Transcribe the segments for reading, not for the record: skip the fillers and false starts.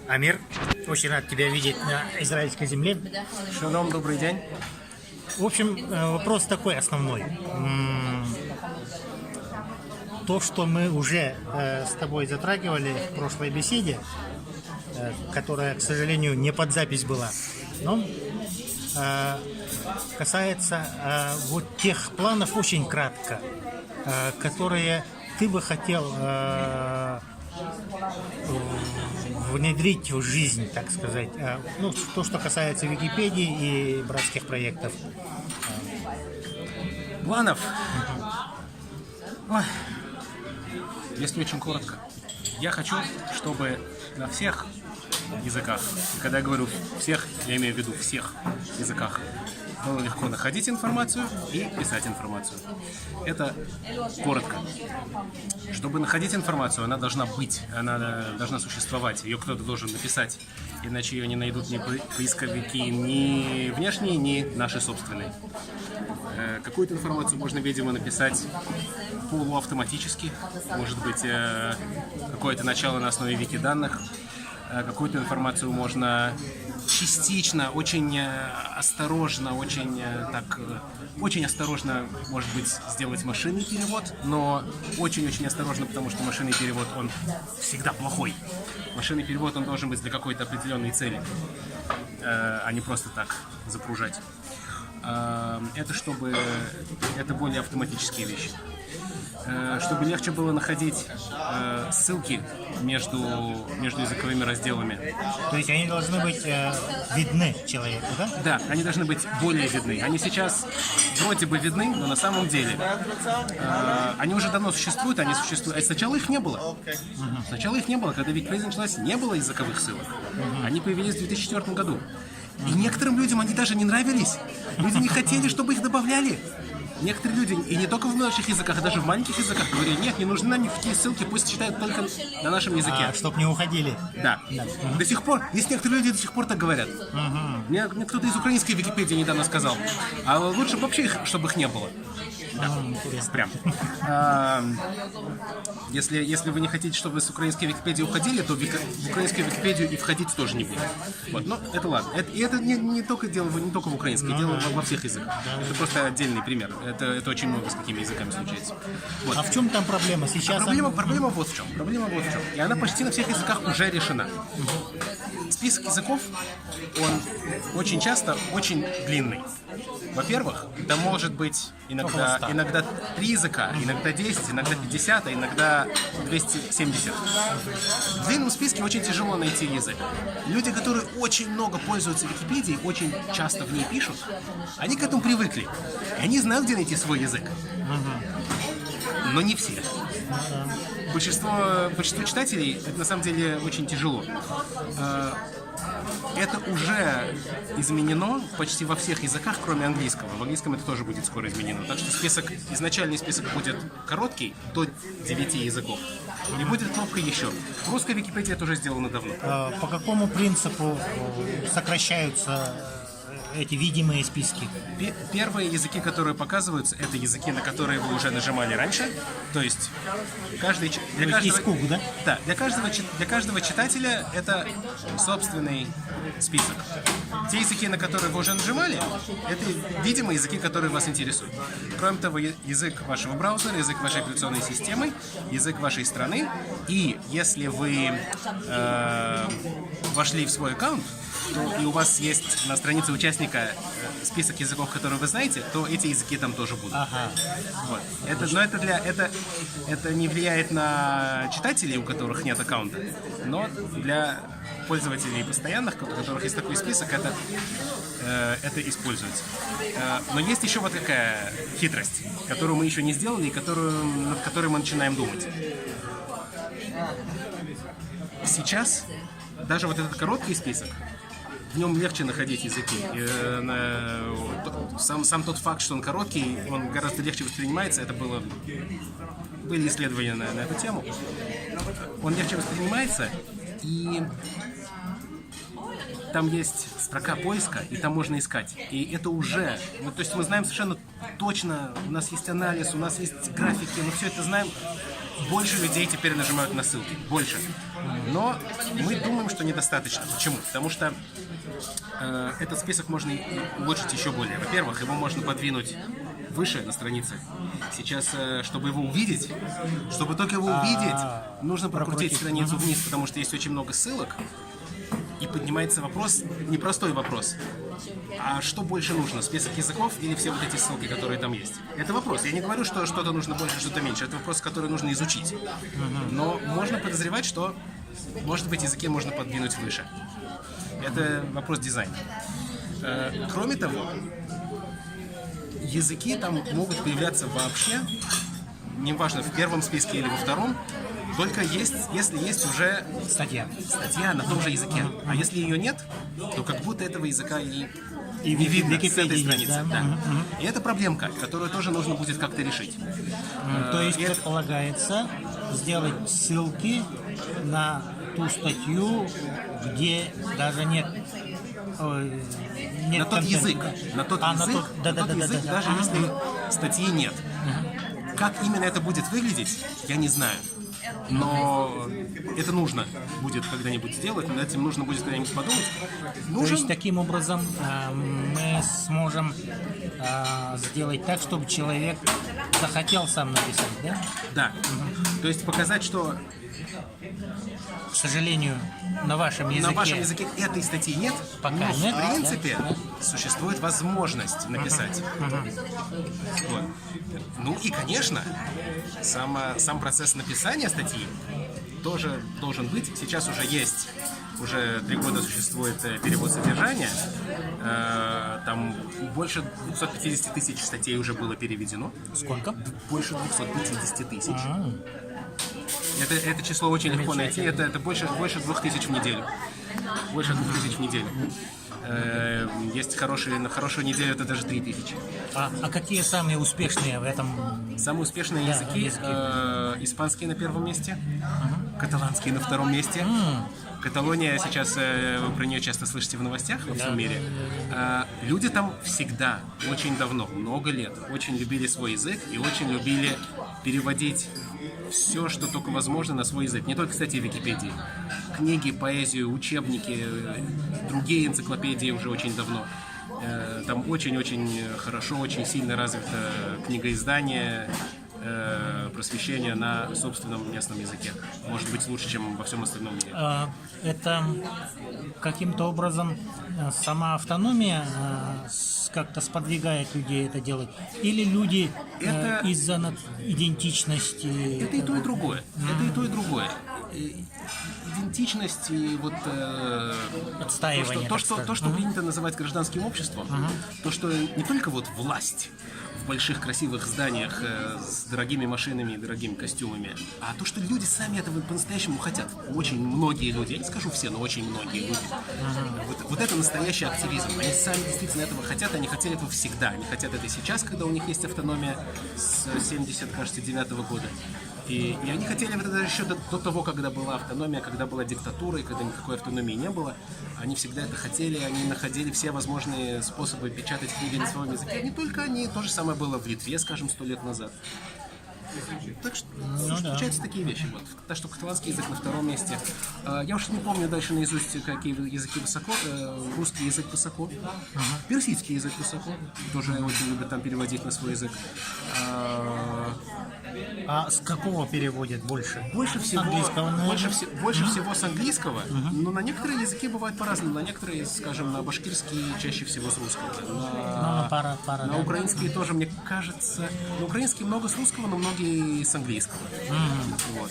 Амир, очень рад тебя видеть на израильской земле. Шалом, добрый день. В общем, вопрос такой основной. То, что мы уже с тобой затрагивали в прошлой беседе, которая, к сожалению, не под запись была, но касается вот тех планов очень кратко, которые ты бы хотел внедрить в жизнь, так сказать. Ну, то, что касается Википедии и братских проектов. Планов? Ой. Если очень коротко. Я хочу, чтобы на всех языках, и когда я говорю всех, я имею в виду всех языках, было легко находить информацию и писать информацию. Это коротко. Чтобы находить информацию, она должна быть, она должна существовать, ее кто-то должен написать, иначе ее не найдут ни поисковики, ни внешние, ни наши собственные. Какую-то информацию можно, видимо, написать полуавтоматически, может быть, какое-то начало на основе вики-данных. Какую-то информацию можно частично, очень осторожно, очень осторожно, может быть, сделать машинный перевод, но очень-очень осторожно, потому что машинный перевод, он всегда плохой. Машинный перевод, он должен быть для какой-то определенной цели, а не просто так запружать. Это более автоматические вещи. Чтобы легче было находить ссылки между языковыми разделами. То есть они должны быть видны человеку, да? Да, они должны быть более видны. Они сейчас вроде бы видны, но на самом деле они уже давно существуют, Сначала их не было. Сначала их не было, когда Википедия началась, не было языковых ссылок. Они появились в 2004 году. И некоторым людям они даже не нравились. Люди не хотели, чтобы их добавляли. Некоторые люди, и не только в младших языках, а даже в маленьких языках, говорили: нет, не нужны нам никакие ссылки, пусть читают только на нашем языке. Чтоб не уходили. Да. До сих пор, есть некоторые люди до сих пор так говорят. Мне кто-то из украинской Википедии недавно сказал: а лучше вообще, чтобы их не было. Да, прям. Если вы не хотите, чтобы вы с украинской Википедии уходили, то в украинскую Википедию и входить тоже не будет. Вот, но это ладно. Это не только в украинской, дело во всех языках. Это просто отдельный пример. Это очень много с такими языками случается. Вот. А в чем там проблема? Сейчас проблема вот в чем. И она почти на всех языках уже решена. Список языков, он очень часто очень длинный. Во-первых, там может быть иногда 3 языка, иногда 10, иногда 50, а иногда 270. В длинном списке очень тяжело найти язык. Люди, которые очень много пользуются Википедией, очень часто в ней пишут, они к этому привыкли. И они знают, где найти свой язык. Но не все. Большинство читателей это на самом деле очень тяжело. Это уже изменено почти во всех языках, кроме английского. В английском это тоже будет скоро изменено. Так что изначальный список будет короткий, до 9 языков. И будет кнопка «Еще». В русской Википедии это уже сделано давно. По какому принципу сокращаются эти видимые списки? Первые языки, которые показываются, это языки, на которые вы уже нажимали раньше. То есть да? Да, для каждого читателя это собственный список. Те языки, на которые вы уже нажимали, это, видимо, языки, которые вас интересуют. Кроме того, язык вашего браузера, язык вашей операционной системы, язык вашей страны. И если вы вошли в свой аккаунт, и у вас есть на странице участника список языков, которые вы знаете, то эти языки там тоже будут. Вот. Это не влияет на читателей, у которых нет аккаунта, но для пользователей постоянных, у которых есть такой список, это используется. Но есть еще вот такая хитрость, которую мы еще не сделали и над которой мы начинаем думать. Сейчас даже вот этот короткий список, в нем легче находить языки. Сам тот факт, что он короткий, он гораздо легче воспринимается. Были исследования на эту тему. Он легче воспринимается, и там есть строка поиска, и там можно искать. И это уже... то есть мы знаем совершенно точно, у нас есть анализ, у нас есть графики, мы все это знаем. Больше людей теперь нажимают на ссылки. Больше. Но мы думаем, что недостаточно. Почему? Потому что этот список можно улучшить еще более. Во-первых, его можно подвинуть выше на странице. Сейчас, чтобы его увидеть, чтобы только его увидеть, нужно прокрутить страницу вниз, потому что есть очень много ссылок. И поднимается вопрос, непростой вопрос. А что больше нужно, список языков или все вот эти ссылки, которые там есть? Это вопрос. Я не говорю, что что-то нужно больше, что-то меньше. Это вопрос, который нужно изучить. Но можно подозревать, что, может быть, языки можно подвинуть выше. Это вопрос дизайна. Кроме того, языки там могут появляться вообще, неважно, в первом списке или во втором, только если есть уже Статья. статья на том же языке. А если ее нет, то как будто этого языка и И не видно с Википедии этой нет, страницы. да? Да. И это проблемка, которую тоже нужно будет как-то решить. То есть И это- предполагается сделать ссылки на ту статью, где даже нет, нет на тот контента. язык, на тот на язык, тот- да, на да, тот да, да, язык, да. даже если статьи нет. Как именно это будет выглядеть, я не знаю. Но это нужно будет когда-нибудь сделать, над этим нужно будет когда-нибудь подумать. То Нужен есть таким образом мы сможем сделать так, чтобы человек захотел сам написать, да? да. То есть показать, что К сожалению, на вашем языке. на вашем языке этой статьи нет, Пока но нет, в принципе да. существует возможность написать. Вот. Ну и, конечно, сам процесс написания статьи тоже должен быть. Сейчас уже есть, уже 3 года существует перевод содержания. Там больше 250 тысяч статей уже было переведено. Сколько? Больше 250 тысяч. Это число очень легко найти. Это больше 2000 в неделю. Больше 2000 в неделю. Есть на хорошую неделю это даже 3000. А какие самые успешные в этом? Самые успешные Да, языки испанский на первом месте, каталанский на втором месте. Каталония сейчас, вы про нее часто слышите в новостях во всем мире. Люди там всегда, очень давно, много лет, очень любили свой язык и очень любили переводить все, что только возможно, на свой язык. Не только, кстати, в Википедии. Книги, поэзию, учебники, другие энциклопедии уже очень давно. Там очень-очень хорошо, очень сильно развито книгоиздание, просвещение на собственном местном языке. Может быть, лучше, чем во всем остальном мире. Это каким-то образом сама автономия как-то сподвигает людей это делать? Или люди Это- из-за идентичности? Это и то, и другое. Это и то, и другое. Идентичность и вот Отстаивание, то, так что скажем. принято называть гражданским обществом, то, что не только вот власть в больших красивых зданиях с дорогими машинами и дорогими костюмами, а то, что люди сами этого по-настоящему хотят. Очень многие люди, я не скажу все, но очень многие люди. Вот это настоящий активизм. Они сами действительно этого хотят, они хотели этого всегда. Они хотят это сейчас, когда у них есть автономия с 79-го года. И они хотели это даже еще до того, когда была автономия, когда была диктатура и когда никакой автономии не было. Они всегда это хотели, они находили все возможные способы печатать книги на своем языке. Не только они, то же самое было в Литве, скажем, 100 лет назад. Так что случаются такие вещи. Вот. Так что каталанский язык на втором месте. Я уж не помню дальше наизусть, какие языки высоко. Русский язык высоко. Персидский язык высоко. Тоже очень любят там переводить на свой язык. А с какого переводят больше? Больше всего, Английского, наверное. больше всего с английского, но на некоторые языки бывает по-разному. На некоторые, скажем, на башкирский чаще всего с русского. Пара, На да. украинский тоже, мне кажется, на украинский много с русского, но многие с английского. Вот.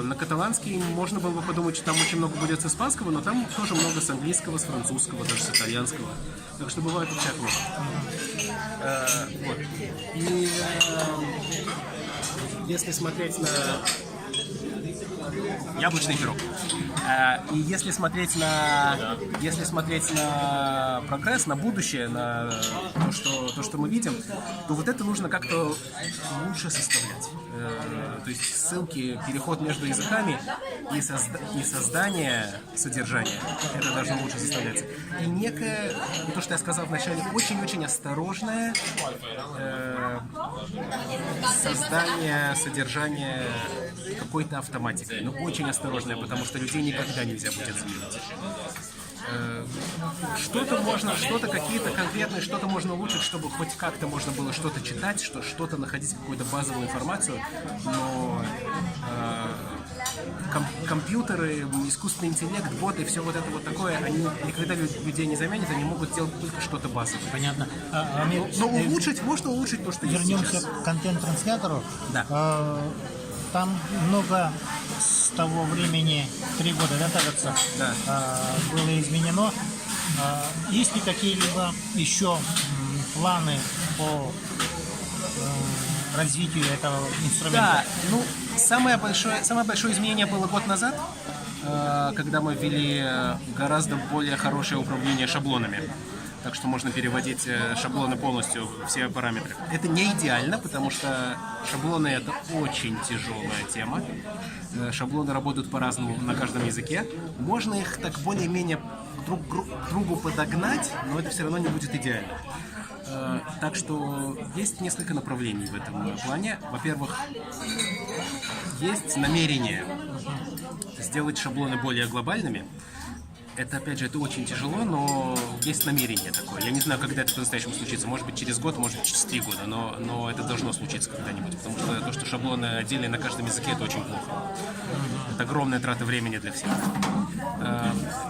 На каталанский можно было бы подумать, что там очень много будет с испанского, но там тоже много с английского, с французского, даже с итальянского. Так что бывает по-всякому. Вот. И если смотреть на яблочный пирог. И если смотреть на прогресс, на будущее, на то, что мы видим, то вот это нужно как-то лучше составлять. То есть ссылки, переход между языками и создание содержания, это должно лучше составляться. И некое, то, что я сказал вначале, очень-очень осторожное создание содержания какой-то автоматикой, но очень осторожная, потому что людей никогда нельзя будет заменить. Что-то можно, что-то какие-то конкретные, что-то можно улучшить, чтобы хоть как-то можно было что-то читать, что-то находить, какую-то базовую информацию, но компьютеры, искусственный интеллект, боты, все вот это вот такое, они никогда людей не заменят, они могут делать только что-то базовое. Понятно. Но улучшить, можно улучшить то, что есть Вернемся сейчас. к контент-транслятору. Да. Там много с того времени, 3 года, да, кажется, Да. было изменено. Есть ли какие-либо еще планы по развитию этого инструмента? Да, ну, самое большое изменение было год назад, когда мы ввели гораздо более хорошее управление шаблонами. Так что можно переводить шаблоны полностью, все параметры. Это не идеально, потому что шаблоны — это очень тяжелая тема. Шаблоны работают по-разному на каждом языке. Можно их так более-менее друг к другу подогнать, но это все равно не будет идеально. Так что есть несколько направлений в этом плане. Во-первых, есть намерение сделать шаблоны более глобальными. Это, опять же, это очень тяжело, но есть намерение такое. Я не знаю, когда это по-настоящему случится. Может быть, через год, может быть, через 3 года, но это должно случиться когда-нибудь. Потому что то, что шаблоны отдельные на каждом языке, это очень плохо. Это огромная трата времени для всех.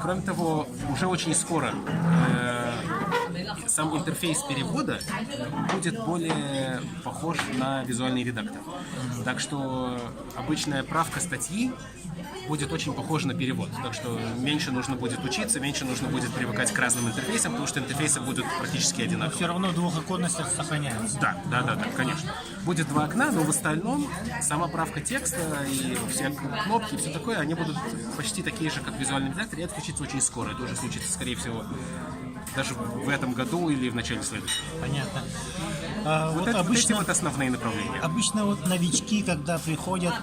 Кроме того, уже очень скоро сам интерфейс перевода будет более похож на визуальный редактор. Так что обычная правка статьи будет очень похожа на перевод. Так что меньше нужно будет учиться, меньше нужно будет привыкать к разным интерфейсам, потому что интерфейсы будут практически одинаковые. Все равно двухоконность сохраняется. Да, конечно. Будет 2 окна, но в остальном сама правка текста и все кнопки и все такое, они будут почти такие же, как в визуальном редакторе, и это случится очень скоро. Это уже случится, скорее всего, даже в этом году или в начале следующего. Понятно. Вот эти вот основные направления. Обычно вот новички, когда приходят,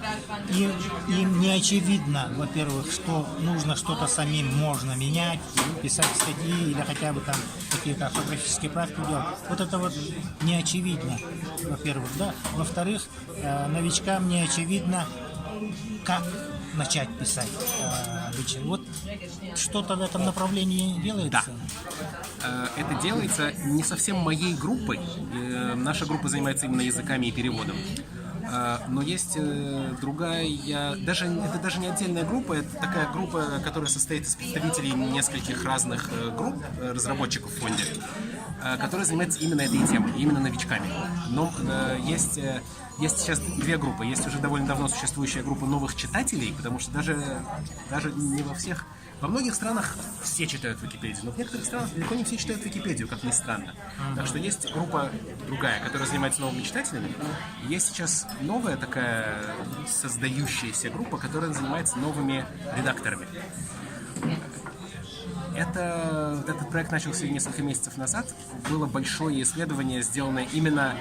им не очевидно, во-первых, что нужно что-то самим можно менять, писать статьи или хотя бы там какие-то орфографические правки делать. Вот это вот не очевидно, во-первых, да. Во-вторых, новичкам не очевидно, как начать писать обычно. Вот что-то в этом направлении делается? Да. Это делается не совсем моей группой. Наша группа занимается именно языками и переводом. Но есть другая, это даже не отдельная группа, это такая группа, которая состоит из представителей нескольких разных групп, разработчиков в фонде, которые занимаются именно этой темой, именно новичками. Но есть сейчас 2 группы. Есть уже довольно давно существующая группа новых читателей, потому что даже не во всех... Во многих странах все читают Википедию, но в некоторых странах далеко не все читают Википедию, как ни странно. Так что есть группа другая, которая занимается новыми читателями. И есть сейчас новая такая создающаяся группа, которая занимается новыми редакторами. Этот проект начался несколько месяцев назад. Было большое исследование, сделанное именно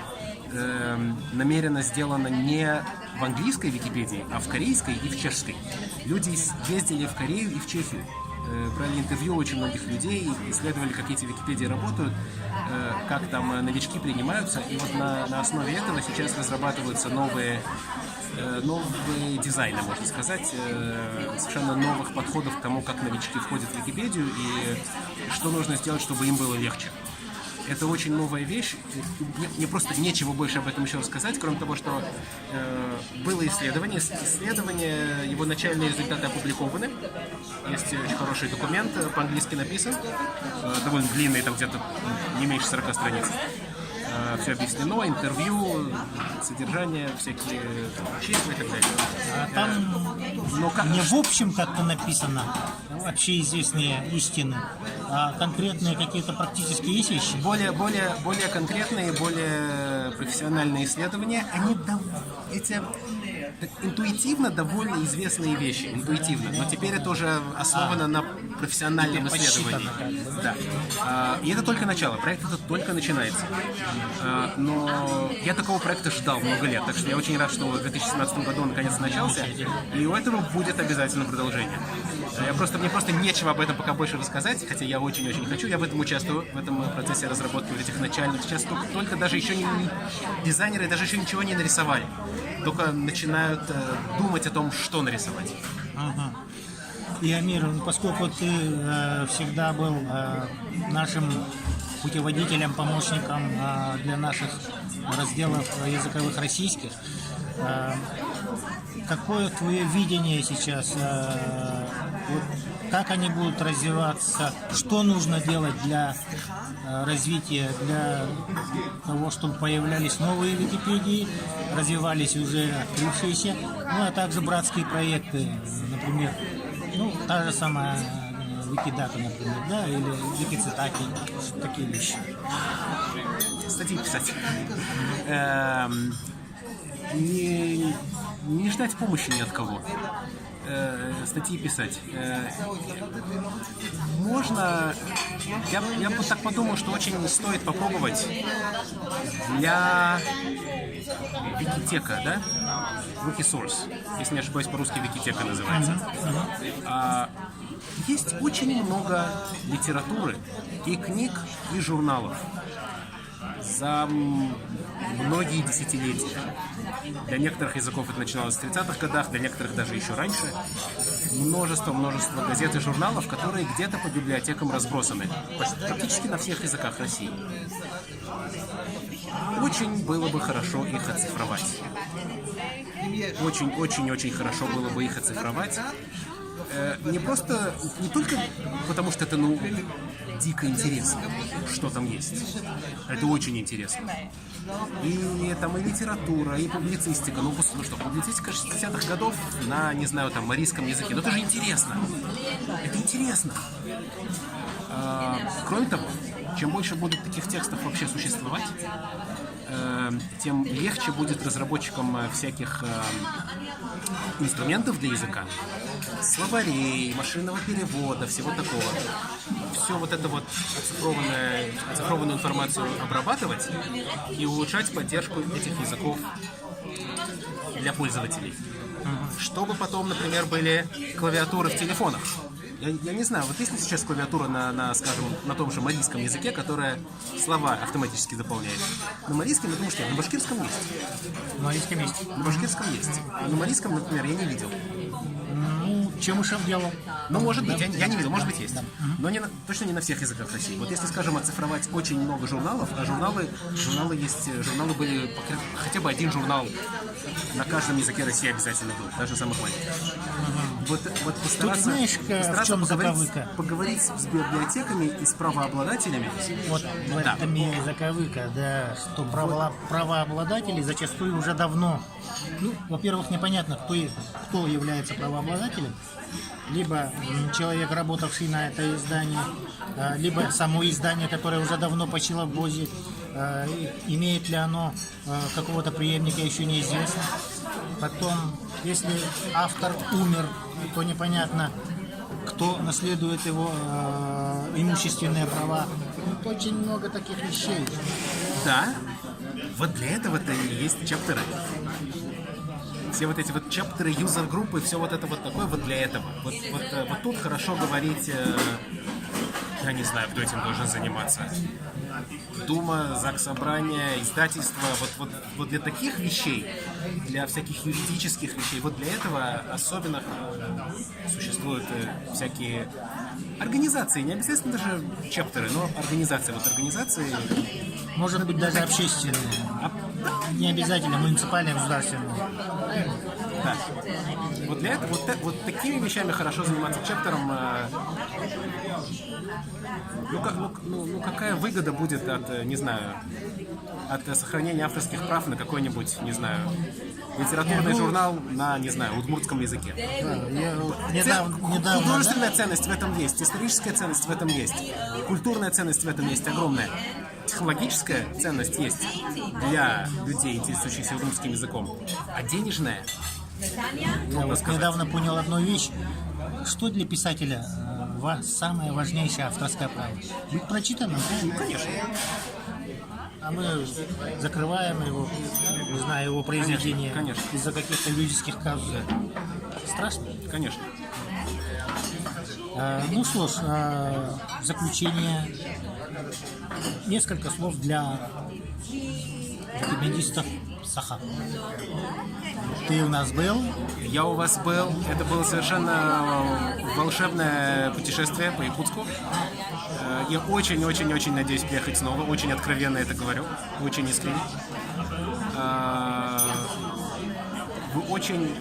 намеренно сделано не в английской Википедии, а в корейской и в чешской. Люди ездили в Корею и в Чехию, брали интервью очень многих людей, исследовали, как эти Википедии работают, как там новички принимаются. И вот на основе этого сейчас разрабатываются новые дизайны, можно сказать, совершенно новых подходов к тому, как новички входят в Википедию и что нужно сделать, чтобы им было легче. Это очень новая вещь. Мне просто нечего больше об этом еще рассказать, кроме того, что было исследование. Его начальные результаты опубликованы. Есть очень хороший документ, по-английски написан, довольно длинный, там где-то не меньше 40 страниц. Все объяснено, интервью, содержание, всякие числа и так далее. Там не в общем как-то написано общеизвестные истины, а конкретные какие-то практические есть вещи? Более конкретные, более профессиональные исследования, они эти интуитивно довольно известные вещи, интуитивно, но теперь это уже основано на профессиональном исследовании. Да. И это только начало, проект этот только начинается. Но я такого проекта ждал много лет, так что я очень рад, что в 2017 году он наконец начался, и у этого будет обязательно продолжение. Мне просто нечего об этом пока больше рассказать, хотя я очень-очень хочу, я в этом участвую, в этом процессе разработки вот этих начальных. Сейчас только даже еще дизайнеры даже еще ничего не нарисовали, только начинают начинают думать о том, что нарисовать. Ага. И, Амир, поскольку ты всегда был нашим путеводителем, помощником для наших разделов языковых российских, какое твое видение сейчас? Вот, как они будут развиваться? Что нужно делать для развития, для того, чтобы появлялись новые Википедии, развивались уже открывшиеся, ну а также братские проекты, например, ну, та же самая Викидата, например, да, или Викицитаки, такие вещи. Статьи писать. Не ждать помощи ни от кого. Статьи писать. Можно... Я бы так подумал, что очень стоит попробовать для Викитека, да? Wikisource. Если не ошибаюсь, по-русски Викитека называется. Есть очень много литературы и книг, и журналов за многие десятилетия. Для некоторых языков это начиналось в 30-х годах, для некоторых даже еще раньше. Множество газет и журналов, которые где-то по библиотекам разбросаны. Практически на всех языках России. Очень было бы хорошо их оцифровать. Очень-очень-очень хорошо было бы их оцифровать. Не только потому, что это, дико интересно, что там есть. Это очень интересно. И там и литература, и публицистика. Публицистика 60-х годов на, не знаю, там, марийском языке. Но это же интересно. Это интересно. Кроме того, чем больше будут таких текстов вообще существовать, тем легче будет разработчикам всяких инструментов для языка, словарей, машинного перевода, всего такого. Все вот это вот оцифрованную информацию обрабатывать и улучшать поддержку этих языков для пользователей. Чтобы потом, например, были клавиатуры в телефонах. Я не знаю, вот есть ли сейчас клавиатура скажем, на том же марийском языке, которая слова автоматически заполняет? На марийском, я думаю, что на башкирском есть. На марийском есть. На башкирском есть. На марийском, например, я не видел. Чемышев делал. Может быть, я не видел, может быть, есть. Но точно не на всех языках России. Вот если, скажем, оцифровать очень много журналов, а журналы были, хотя бы один журнал на каждом языке России обязательно был, даже самых маленьких. Вот постараться, знаешь, в чем заковыка? Поговорить с библиотеками и с правообладателями. Вот в этом и заковыка, да, что правообладатели зачастую уже давно, во-первых, непонятно, кто является правообладателем, либо человек, работавший на это издание, либо само издание, которое уже давно почило в БОЗе, имеет ли оно какого-то преемника, еще неизвестно. Потом, если автор умер, то непонятно, кто наследует его имущественные права. Очень много таких вещей. Да, вот для этого-то и есть чаптеры. Все вот эти вот чаптеры, юзер-группы, все вот это вот такое вот для этого. Вот тут хорошо говорить, я не знаю, кто этим должен заниматься. Дума, Заксобрание, издательство, вот для таких вещей, для всяких юридических вещей, вот для этого особенно существуют всякие организации, не обязательно даже чаптеры, но организации. Вот организации... Может быть, даже общественные. Не обязательно муниципальные, государственные. Да. Вот для этого, вот такими вещами хорошо заниматься чаптером. Какая выгода будет от, не знаю, от сохранения авторских прав на какой-нибудь, не знаю, литературный журнал на, не знаю, удмуртском языке. Недавно, художественная ценность в этом есть, историческая ценность в этом есть, культурная ценность в этом есть огромная. Технологическая ценность есть для людей, интересующихся удмуртским языком, а денежная... Я вот недавно понял одну вещь. Что для писателя самое важнейшее авторское право? Быть прочитанным? Конечно. А мы закрываем его, не знаю, его произведение конечно. Из-за каких-то юридических казусов. Страшно? Конечно. Что ж, в заключение несколько слов для википедистов, Саха. Ты у нас был? Я у вас был. Это было совершенно волшебное путешествие по Якутску. Я очень-очень-очень надеюсь приехать снова. Очень откровенно это говорю. Очень искренне. Вы очень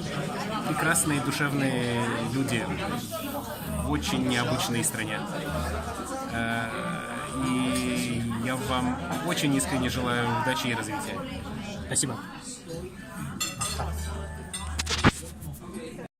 прекрасные, душевные люди в очень необычной стране. И я вам очень искренне желаю удачи и развития. Спасибо.